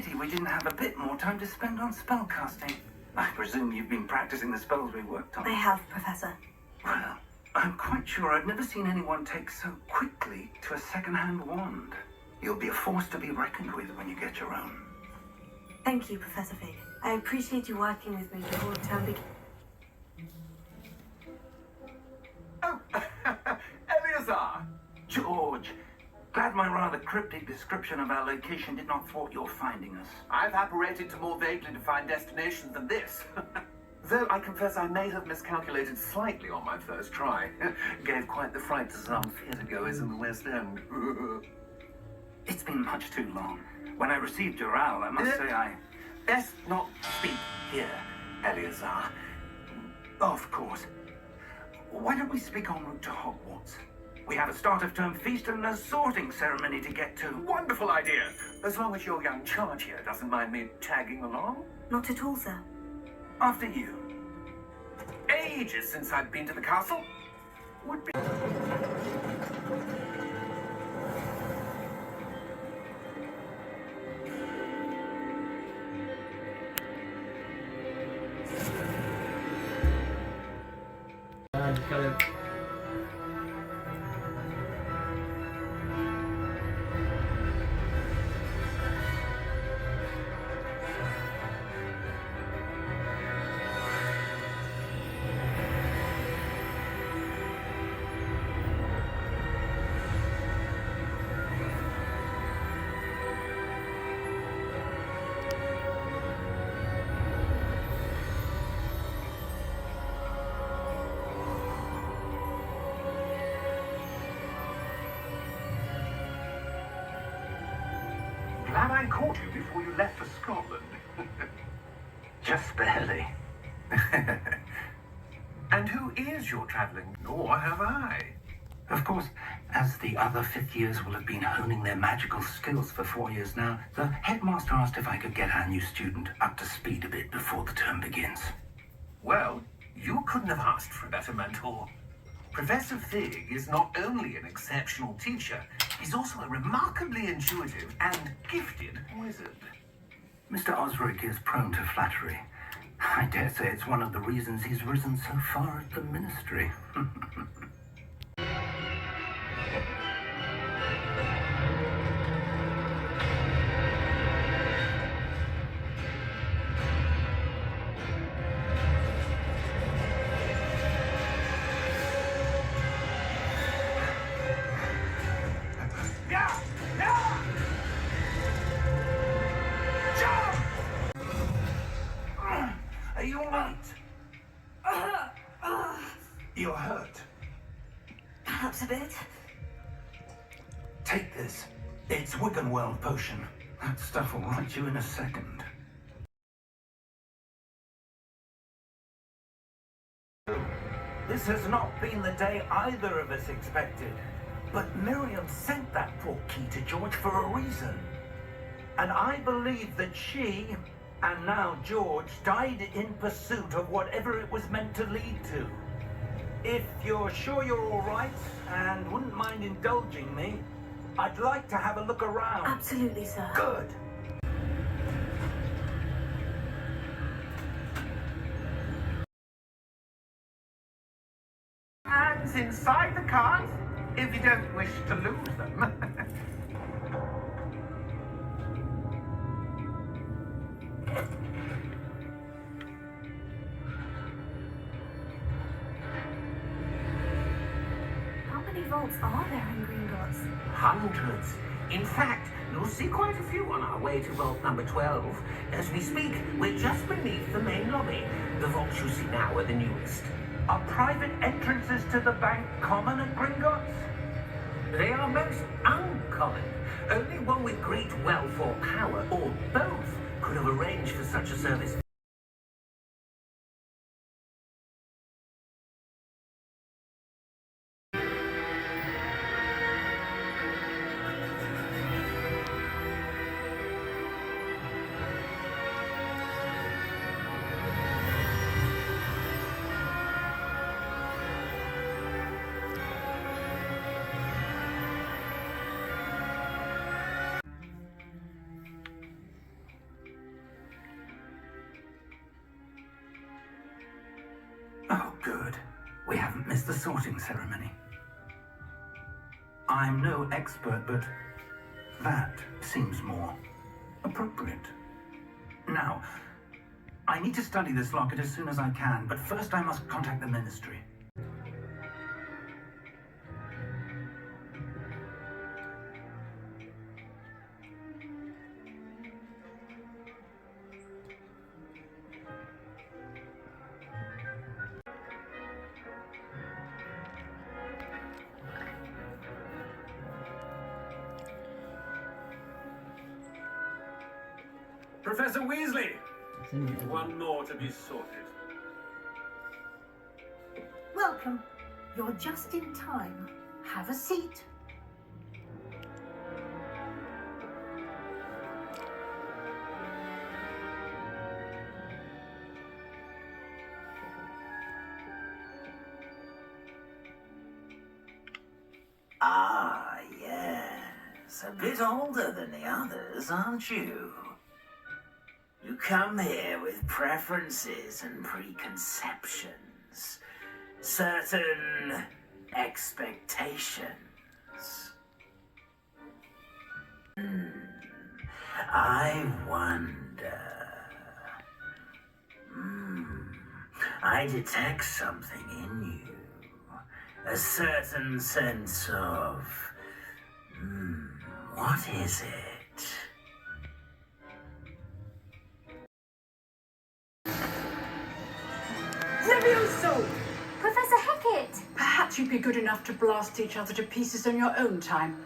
pity we didn't have a bit more time to spend on spellcasting. I presume you've been practicing the spells we worked on. I have, Professor. Well, I'm quite sure I've never seen anyone take so quickly to a second-hand wand. You'll be a force to be reckoned with when you get your own. Thank you, Professor Fig. I appreciate you working with me before the term begins. Oh, Eleazar! George, glad my rather cryptic description of our location did not thwart your finding us. I've apparated to more vaguely defined destinations than this. Though I confess I may have miscalculated slightly on my first try. Gave quite the fright to some theatregoers in the West End. It's been much too long. When I received your owl, I must say I... Best not speak here, Eleazar. Of course. Why don't we speak en route to Hogwarts? We have a start-of-term feast and a sorting ceremony to get to. Wonderful idea! As long as your young charge here doesn't mind me tagging along. Not at all, sir. After you. Ages since I've been to the castle. Would be... Glad I caught you before you left for Scotland. Just barely. And who is your travelling? Nor have I. Of course, as the other fifth years will have been honing their magical skills for 4 years now, the headmaster asked if I could get our new student up to speed a bit before the term begins. Well, you couldn't have asked for a better mentor. Professor Fig is not only an exceptional teacher, he's also a remarkably intuitive and gifted wizard. Mr. Osric is prone to flattery. I dare say it's one of the reasons he's risen so far at the ministry. Are you all right? You're hurt. Perhaps a bit. Take this. It's Wiggenweld potion. That stuff will right you in a second. This has not been the day either of us expected. But Miriam sent that poor key to George for a reason. And I believe that she, and now George, died in pursuit of whatever it was meant to lead to. If you're sure you're all right and wouldn't mind indulging me, I'd like to have a look around. Absolutely, sir. Good. Hands inside the cart, if you don't wish to lose them. How many vaults are there in Gringotts? Hundreds. In fact, you'll see quite a few on our way to vault number 12. As we speak, we're just beneath the main lobby. The vaults you see now are the newest. Are private entrances to the bank common at Gringotts? They are most uncommon. Only one with great wealth or power, or both, could have arranged for such a service. Good. We haven't missed the sorting ceremony. I'm no expert, but that seems more appropriate. Now, I need to study this locket as soon as I can, but first I must contact the ministry. Professor Weasley! One more to be sorted. Welcome. You're just in time. Have a seat. Ah, yes. A bit older than the others, aren't you? You come here with preferences and preconceptions. Certain expectations. I wonder. I detect something in you. A certain sense of... what is it? Levioso! Professor Hecat! Perhaps you'd be good enough to blast each other to pieces on your own time.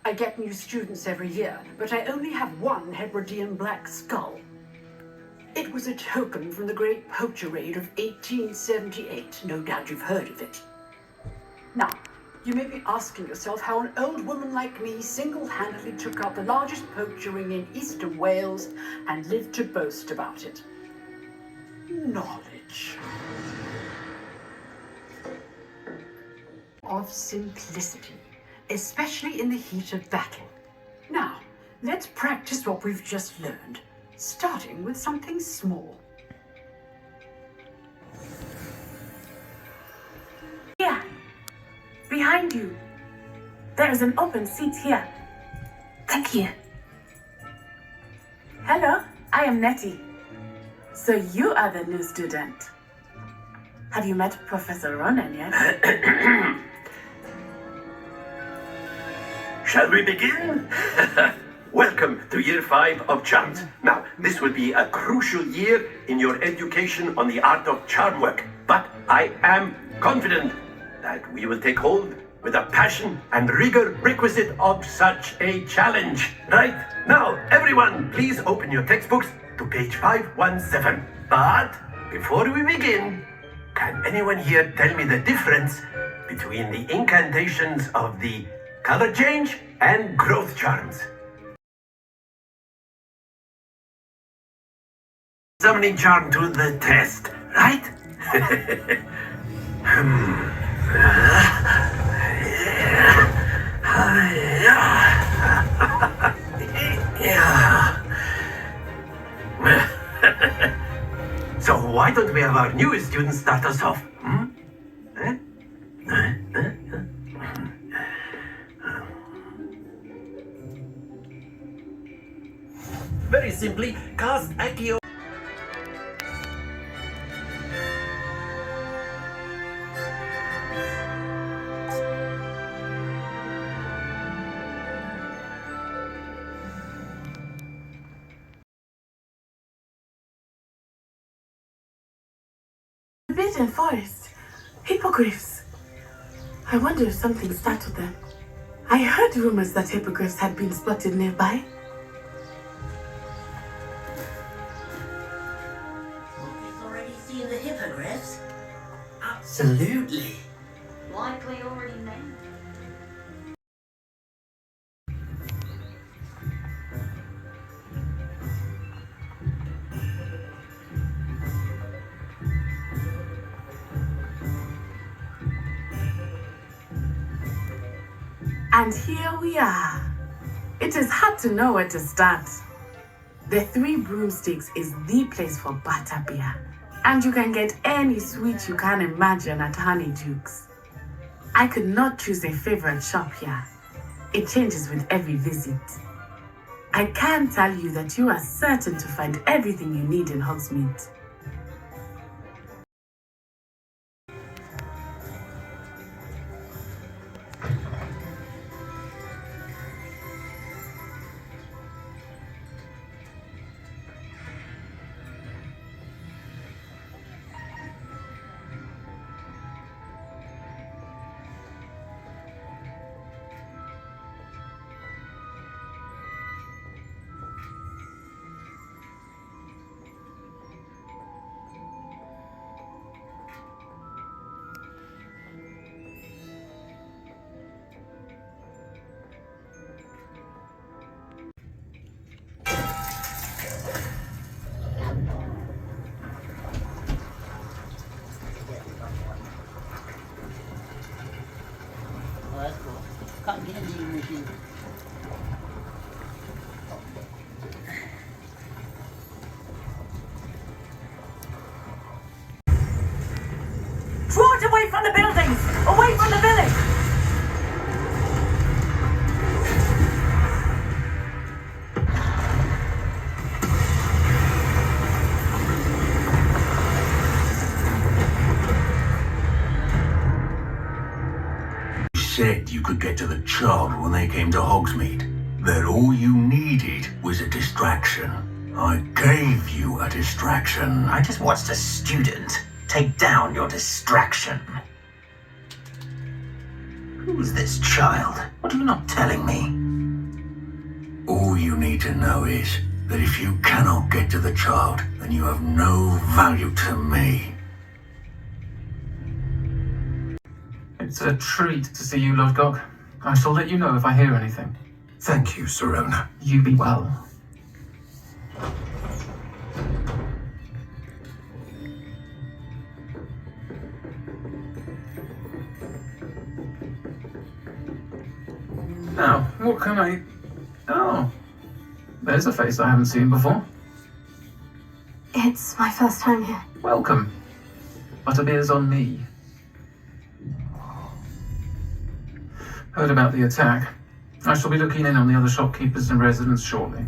I get new students every year, but I only have one Hebridean black skull. It was a token from the Great Poacher Raid of 1878. No doubt you've heard of it. Now, you may be asking yourself how an old woman like me single-handedly took out the largest poacher ring in eastern Wales and lived to boast about it. Knowledge of simplicity, especially in the heat of battle. Now, let's practice what we've just learned, starting with something small. Here, behind you. There is an open seat here. Thank you. Hello, I am Nettie. So you are the new student. Have you met Professor Ronan yet? Shall we begin? Welcome to Year 5 of Charms. Now, this will be a crucial year in your education on the art of charm work, but I am confident that we will take hold with the passion and rigor requisite of such a challenge. Right? Now, everyone, please open your textbooks to page 517. But before we begin, can anyone here tell me the difference between the incantations of the color change and growth charms? Summoning charm to the test, right? So why don't we have our newest student start us off? Very simply, cast Accio. Forbidden forest. Hippogriffs. I wonder if something startled them. I heard rumors that hippogriffs had been spotted nearby. You've already seen the hippogriffs? Absolutely. Likely already named. And here we are. It is hard to know where to start. The Three Broomsticks is the place for butterbeer. And you can get any sweet you can imagine at Honeydukes. I could not choose a favorite shop here. It changes with every visit. I can tell you that you are certain to find everything you need in Hogsmeade. Oh, that's cool. Cotton candy machine. Draw it away from the buildings! Away from the village! You said you could get to the child when they came to Hogsmeade. That all you needed was a distraction. I gave you a distraction. I just watched a student take down your distraction. Who's this child? What are you not telling me? All you need to know is that if you cannot get to the child, then you have no value to me. It's a treat to see you, Lodgok. I shall let you know if I hear anything. Thank you, Serona. You be well. Now, what can I... Oh, there's a face I haven't seen before. It's my first time here. Welcome. Butterbeer's on me. Heard about the attack. I shall be looking in on the other shopkeepers and residents shortly.